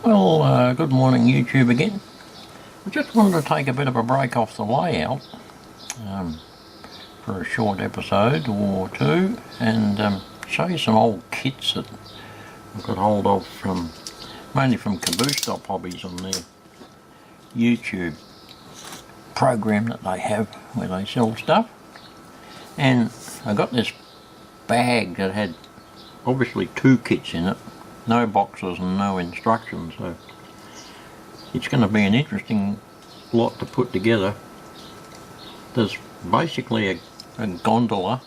Well, good morning YouTube again. I just wanted to take a bit of a break off the layout for a short episode or two and show you some old kits that I've got hold of mainly from Caboose Stop Hobbies on their YouTube program that they have where they sell stuff. And I got this bag that had obviously two kits in it. No boxes and no instructions, so it's going to be an interesting lot to put together. There's basically a gondola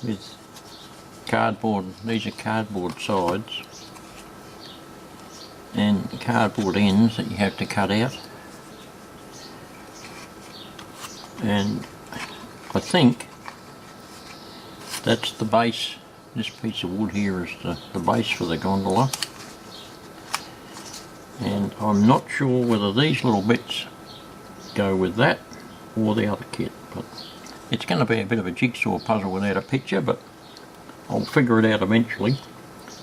with cardboard, these are cardboard sides and cardboard ends that you have to cut out, and I think that's the base. This piece of wood here is the base for the gondola, and I'm not sure whether these little bits go with that or the other kit, but it's going to be a bit of a jigsaw puzzle without a picture, but I'll figure it out eventually.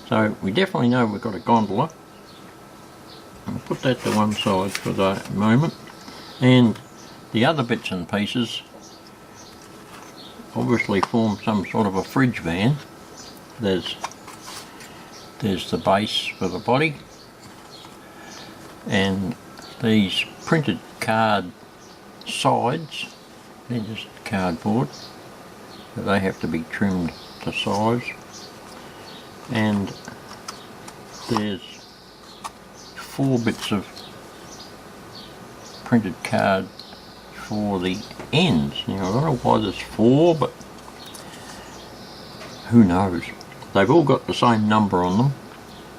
So we definitely know we've got a gondola. I'll put that to one side for the moment, and the other bits and pieces obviously form some sort of a fridge van. There's the base for the body, and these printed card sides, they're just cardboard, so they have to be trimmed to size, and there's 4 bits of printed card for the ends. Now I don't know why there's 4, but who knows. They've all got the same number on them,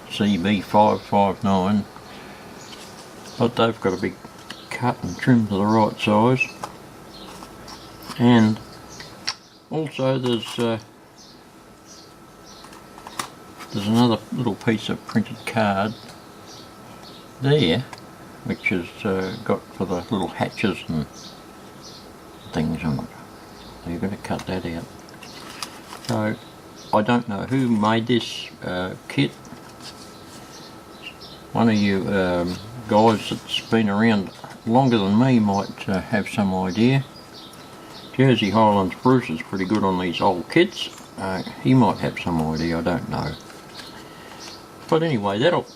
CB559, but they've got to be cut and trimmed to the right size. And also there's another little piece of printed card there, which is got for the little hatches and things on it. So you're going to cut that out. So I don't know who made this kit. One of you guys that's been around longer than me might have some idea. Jersey Highlands Bruce is pretty good on these old kits. He might have some idea, I don't know. But anyway, that'll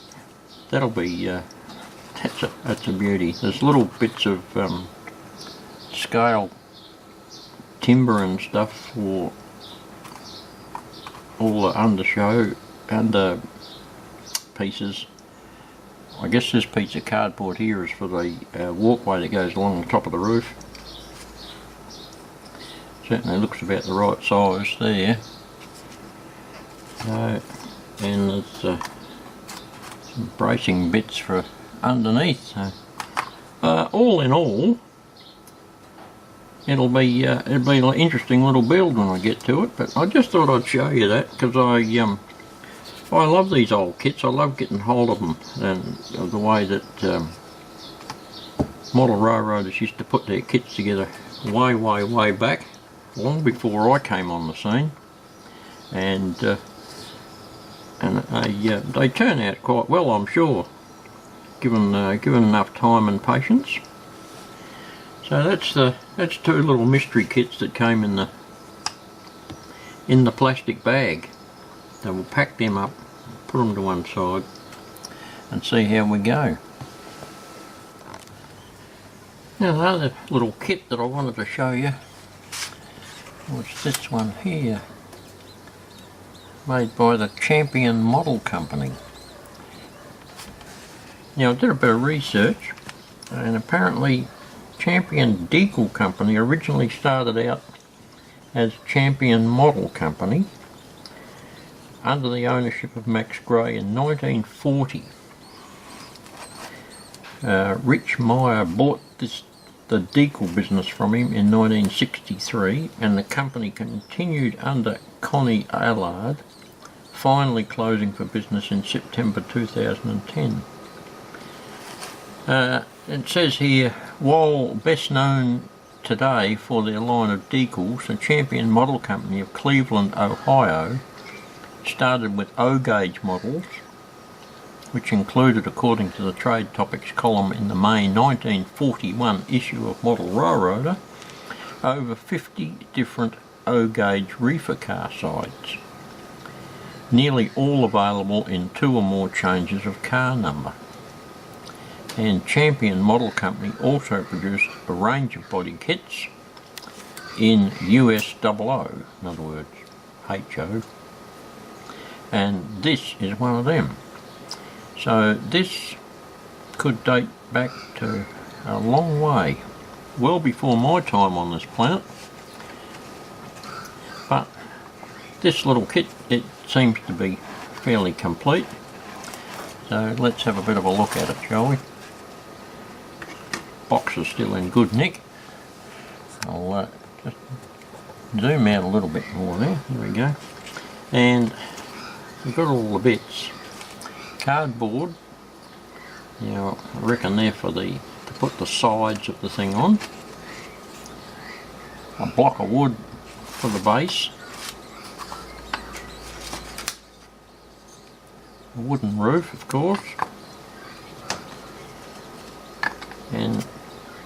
be that's a beauty. There's little bits of scale timber and stuff for all the under pieces. I guess this piece of cardboard here is for the walkway that goes along the top of the roof. Certainly looks about the right size there. And there's some bracing bits for underneath. So all in all, it'll be an interesting little build when I get to it. But I just thought I'd show you that because I love these old kits. I love getting hold of them, and the way that model railroaders used to put their kits together way back, long before I came on the scene, and they turn out quite well, I'm sure, given enough time and patience. So that's 2 little mystery kits that came in the plastic bag. So we'll pack them up, put them to one side, and see how we go. Now the other little kit that I wanted to show you was this one here, made by the Champion Model Company. Now I did a bit of research, and apparently Champion Decal Company originally started out as Champion Model Company under the ownership of Max Gray in 1940. Rich Meyer bought the decal business from him in 1963, and the company continued under Connie Allard, finally closing for business in September 2010. It says here, while best known today for their line of decals, the Champion Model Company of Cleveland, Ohio, started with O-gauge models which included, according to the Trade Topics column in the May 1941 issue of Model Railroader, over 50 different O-gauge reefer car sides, nearly all available in 2 or more changes of car number. And Champion Model Company also produced a range of body kits in US00, in other words HO, and this is one of them. So this could date back to a long way, well before my time on this planet. But this little kit, it seems to be fairly complete. So let's have a bit of a look at it, shall we? Box is still in good nick. I'll just zoom out a little bit more there. There we go. And we've got all the bits. Cardboard. Now I reckon they're for to put the sides of the thing on. A block of wood for the base. A wooden roof, of course. And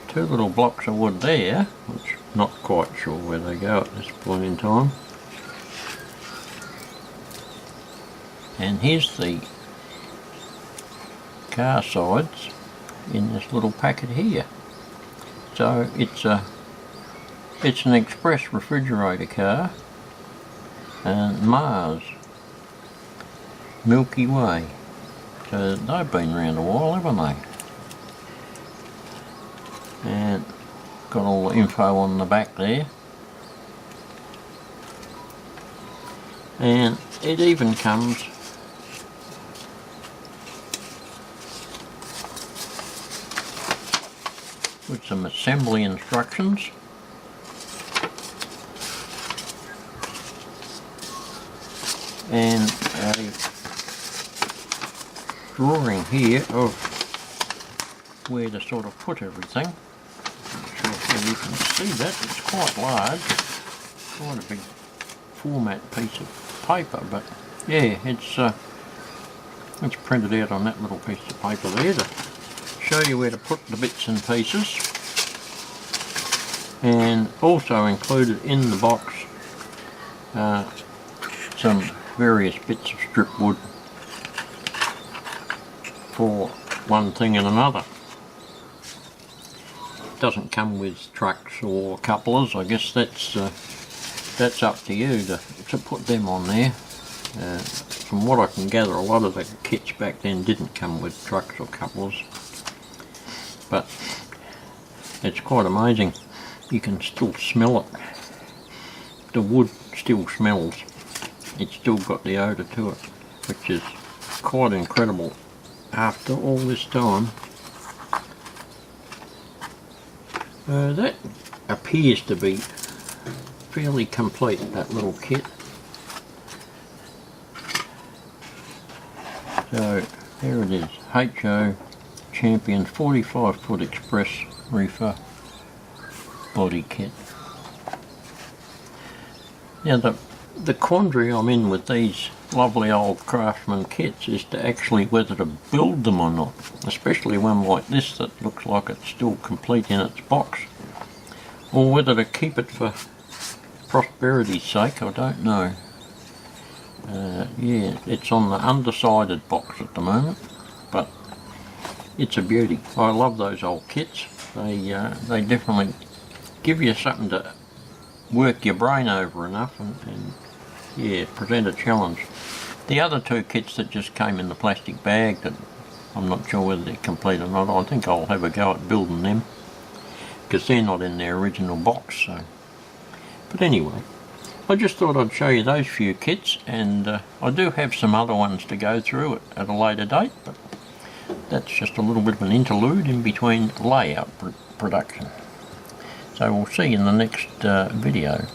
2 little blocks of wood there, which I'm not quite sure where they go at this point in time. And here's the car sides in this little packet here. So it's an express refrigerator car, and Mars, Milky Way. So they've been around a while, haven't they? And got all the info on the back there. And it even comes with some assembly instructions. And a drawing here of where to sort of put everything. I'm not sure if you can see that, it's quite large, quite a big format piece of paper, but yeah, it's printed out on that little piece of paper there to show you where to put the bits and pieces. And also included in the box some various bits of strip wood for one thing and another. It doesn't come with trucks or couplers. I guess that's up to you to put them on there. From what I can gather, a lot of the kits back then didn't come with trucks or couplers, but it's quite amazing. You can still smell it. The wood still smells. It's still got the odour to it, which is quite incredible after all this time. That appears to be fairly complete, that little kit. So there it is, HO Champion 45-foot Express Reefer body kit. Now the quandary I'm in with these lovely old Craftsman kits is to actually whether to build them or not, especially one like this that looks like it's still complete in its box, or whether to keep it for prosperity's sake. I don't know. Yeah, it's on the undecided box at the moment, but it's a beauty. I love those old kits. They definitely give you something to work your brain over enough and yeah, present a challenge. The other 2 kits that just came in the plastic bag, that I'm not sure whether they're complete or not, I think I'll have a go at building them, because they're not in their original box. So, but anyway, I just thought I'd show you those few kits, and I do have some other ones to go through at a later date, but that's just a little bit of an interlude in between layout production. So we'll see you in the next video.